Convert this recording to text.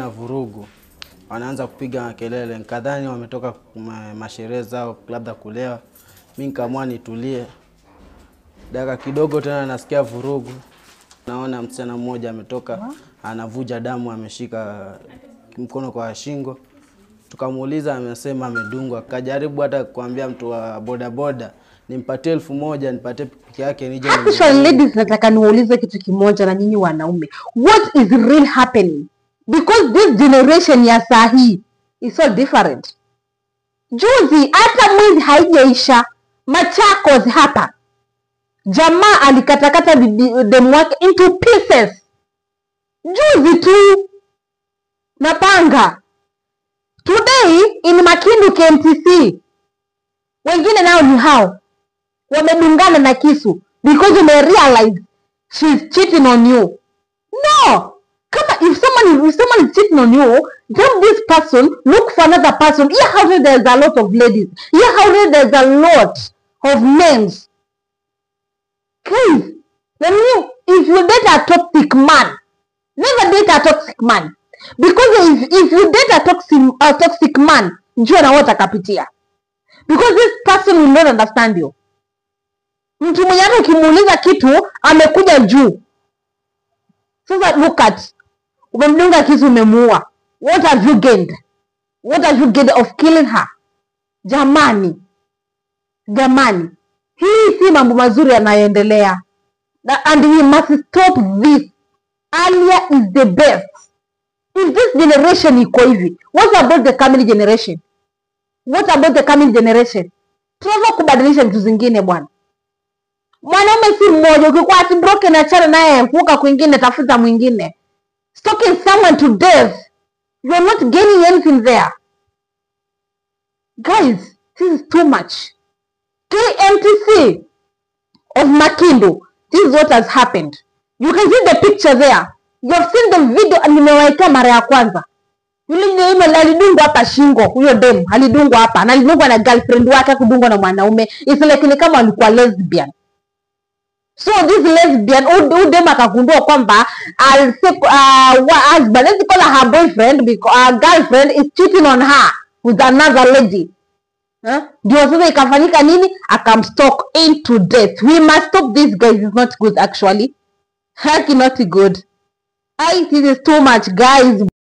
na vurugu. Wanaanza kupiga kelele, nikadhani wametoka masherehe zao labda kulewa. Mimi nikaamua nitulie. Dakika kidogo tena nasikia vurugu. Naona msichana mmoja ametoka anavuja damu, ameshika mkono kwa shingo. Tukamuuliza, amesema amedungwa. Kajaribu hata kuambia mtu wa boda boda nimpatie 1000 nipatie pikipiki yake nije. Actually ladies, nataka niulize kitu kimoja na nyinyi wanaume. What is real happening? Because this generation ya sahi is so different. Juzi hata mwezi haijaisha Machakos hapa, jamaa alikatakata demu wake into pieces. Juzi tu na panga. Today in Makindu KMTC, wengine nao ni hao wamedungana na kisu because you may realize she's cheating on you. No, if someone is cheating on you, tell this person, look for another person. Here how there's a lot of ladies. Here how there's a lot of men. Please, if you date a toxic man, never date a toxic man. Because if you date a toxic man, njua na wata kapitia. Because this person will not understand you. Mtu mwenye ukimuuliza kitu amekuja juu. Sasa look at, umemdunga kisu, umemuua. What have you gained? What have you gained of killing her? Jamani. Hii si mambo mazuri yanayoendelea. And we must stop this. Earlier is the best. If this generation iko hivi, what about the coming generation? Tunaweza kubadilisha vitu zingine bwana. Mwanaume si mmoja, ukikuwa ati broken achana naye, fuka kwingine, tafuta mwingine. Stalking someone to death, you are not gaining anything there. Guys, this is too much. KMTC of Makindu, this is what has happened. You can see the picture there. You have seen the video and nimewaitea mara ya kwanza. Yule email alidungwa hapa shingo, huyo demu alidungwa hapa, na alidungwa na girlfriend wake, kudungwa na mwanaume. It's like ni kama alikuwa lesbian. So this lesbian, demu akagundua kwamba husband, let's call her boyfriend, because her girlfriend is cheating on her with another lady. Ndio sasa ikafanyika nini? Akamstalk into death. We must stop this, guys. It's not good actually. Heck, not good. This is too much, guys.